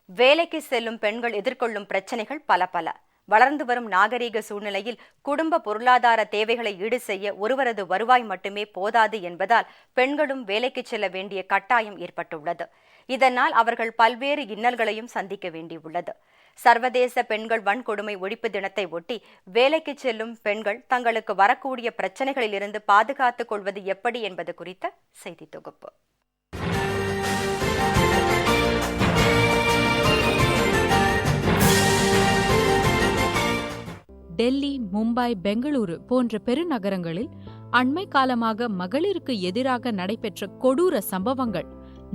வேலைக்கு செல்லும் பெண்கள் எதிர்கொள்ளும் பிரச்சனைகள் பல. வளர்ந்து வரும் நாகரீக சூழ்நிலையில் குடும்ப பொருளாதார தேவைகளை ஈடு செய்ய ஒருவரது வருவாய் மட்டுமே போதாது என்பதால் பெண்களும் வேலைக்கு செல்ல வேண்டிய கட்டாயம் ஏற்பட்டுள்ளது. இதனால் அவர்கள் பல்வேறு இன்னல்களையும் சந்திக்க வேண்டியுள்ளது. சர்வதேச பெண்கள் வன்கொடுமை ஒழிப்பு தினத்தை ஒட்டி வேலைக்கு செல்லும் பெண்கள் தங்களுக்கு வரக்கூடிய பிரச்சனைகளிலிருந்து பாதுகாத்துக் கொள்வது எப்படி என்பது குறித்த செய்தி தொகுப்பு. டெல்லி, மும்பை, பெங்களூரு போன்ற பெருநகரங்களில் அண்மை காலமாக மகளிருக்கு எதிராக நடைபெற்ற கொடூர சம்பவங்கள்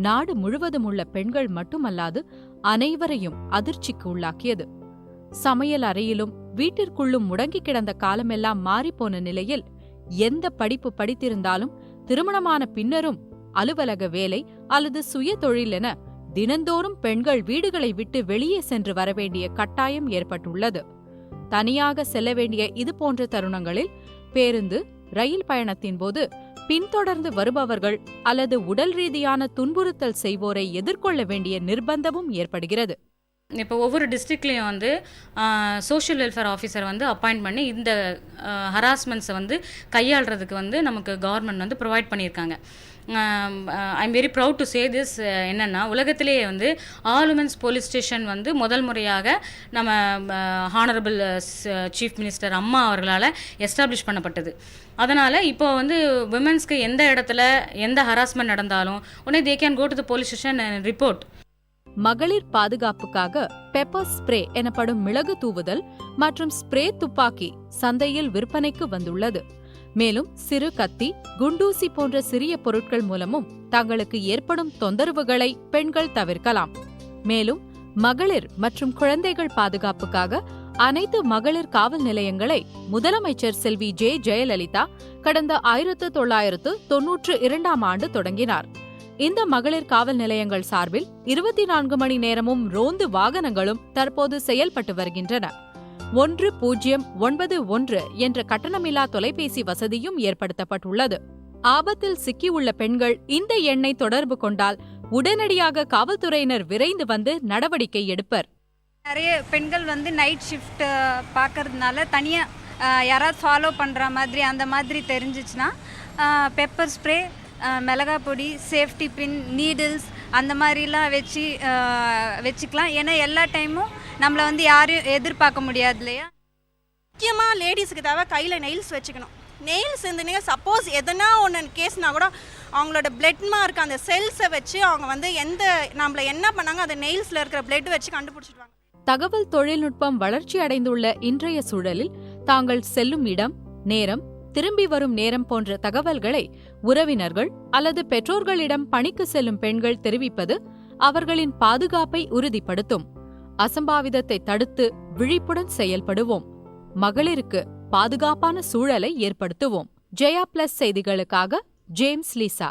நாடு முழுவதும் உள்ள பெண்கள் மட்டுமல்லாது அனைவரையும் அதிர்ச்சிக்கு உள்ளாக்கியது. சமையல் அறையிலும் வீட்டிற்குள்ளும் முடங்கி கிடந்த காலமெல்லாம் மாறிப்போன நிலையில் எந்த படிப்பு படித்திருந்தாலும் திருமணமான பின்னரும் அலுவலக வேலை அல்லது சுய தொழில் என தினந்தோறும் பெண்கள் வீடுகளை விட்டு வெளியே சென்று வரவேண்டிய கட்டாயம் ஏற்பட்டுள்ளது. தனியாக செல்ல வேண்டிய இதுபோன்ற தருணங்களில் பேருந்து, ரயில் பயணத்தின் போது பின்தொடர்ந்து வருபவர்கள் அல்லது உடல் ரீதியான துன்புறுத்தல் செய்வோரை எதிர்கொள்ள வேண்டிய நிர்பந்தமும் ஏற்படுகிறது. இப்போ ஒவ்வொரு டிஸ்ட்ரிக்ட்லேயும் சோஷியல் வெல்ஃபேர் ஆஃபீஸர் அப்பாயிண்ட் பண்ணி இந்த ஹராஸ்மெண்ட்ஸை கையாளுறதுக்கு நமக்கு கவர்மெண்ட் ப்ரொவைட் பண்ணியிருக்காங்க. I'm very proud to say this. என்னென்னா, உலகத்திலேயே ஆல் உமன்ஸ் போலீஸ் ஸ்டேஷன் முதல் முறையாக நம்ம ஹானரபிள் சீஃப் மினிஸ்டர் அம்மா அவர்களால் எஸ்டாப்ளிஷ் பண்ணப்பட்டது. அதனால் இப்போ விமென்ஸ்க்கு எந்த இடத்துல எந்த ஹராஸ்மெண்ட் நடந்தாலும் உடனே they can go to the police station and report. மகளிர் பாதுகாப்புக்காக பெப்பர் ஸ்ப்ரே எனப்படும் மிளகு தூவுதல் மற்றும் ஸ்ப்ரே துப்பாக்கி சந்தையில் விற்பனைக்கு வந்துள்ளது. மேலும் சிறு கத்தி, குண்டூசி போன்ற சிறிய பொருட்கள் மூலமும் தங்களுக்கு ஏற்படும் தொந்தரவுகளை பெண்கள் தவிர்க்கலாம். மேலும் மகளிர் மற்றும் குழந்தைகள் பாதுகாப்புக்காக அனைத்து மகளிர் காவல் நிலையங்களை முதலமைச்சர் செல்வி ஜெயலலிதா கடந்த 1992ஆம் ஆண்டு தொடங்கினார். இந்த மகளிர் காவல் நிலையங்கள் சார்பில் 24 மணி நேரமும் ரோந்து வாகனங்களும் தற்போது செயல்பட்டு வருகின்றன. 1091 என்ற கட்டணமில்லா தொலைபேசி வசதியும் ஏற்படுத்தப்பட்டுள்ளது. ஆபத்தில் சிக்கியுள்ள பெண்கள் இந்த எண்ணை தொடர்பு கொண்டால் உடனடியாக காவல்துறையினர் விரைந்து வந்து நடவடிக்கை எடுப்பர். நிறைய பெண்கள் நைட் ஷிஃப்ட் பார்க்கறதுனால தனியாக யாராவது ஃபாலோ பண்ணுற மாதிரி அந்த மாதிரி தெரிஞ்சிச்சுன்னா பெப்பர் ஸ்ப்ரே, மிளகா பொடி, சேஃப்டி பின், நீடில்ஸ் அந்த மாதிரிலாம் வச்சுக்கலாம். ஏன்னா எல்லா டைமும் நம்மளை யாரும் எதிர்பார்க்க முடியாது இல்லையா. முக்கியமாக லேடிஸுக்கு தேவை கையில் நெயில்ஸ் வச்சுக்கணும். நெயில்ஸ் இருந்துங்க, சப்போஸ் எதனா ஒன்று கேஸ்னா கூட அவங்களோட பிளட் மார்க் அந்த செல்ஸை வச்சு அவங்க நம்மளை என்ன பண்ணாங்க அந்த நெயில்ஸில் இருக்கிற பிளட் வச்சு கண்டுபிடிச்சிடுவாங்க. தகவல் தொழில்நுட்பம் வளர்ச்சி அடைந்துள்ள இன்றைய சூழலில் தாங்கள் செல்லும் இடம், நேரம், திரும்பி வரும் நேரம் போன்ற தகவல்களை உறவினர்கள் அல்லது பெற்றோர்களிடம் பணிக்கு செல்லும் பெண்கள் தெரிவிப்பது அவர்களின் பாதுகாப்பை உறுதிப்படுத்தும். அசம்பாவிதத்தை தடுத்து விழிப்புடன் செயல்படுவோம். மகளிருக்கு பாதுகாப்பான சூழலை ஏற்படுத்துவோம். ஜெயா பிளஸ் செய்திகளுக்காக ஜேம்ஸ் லீசா.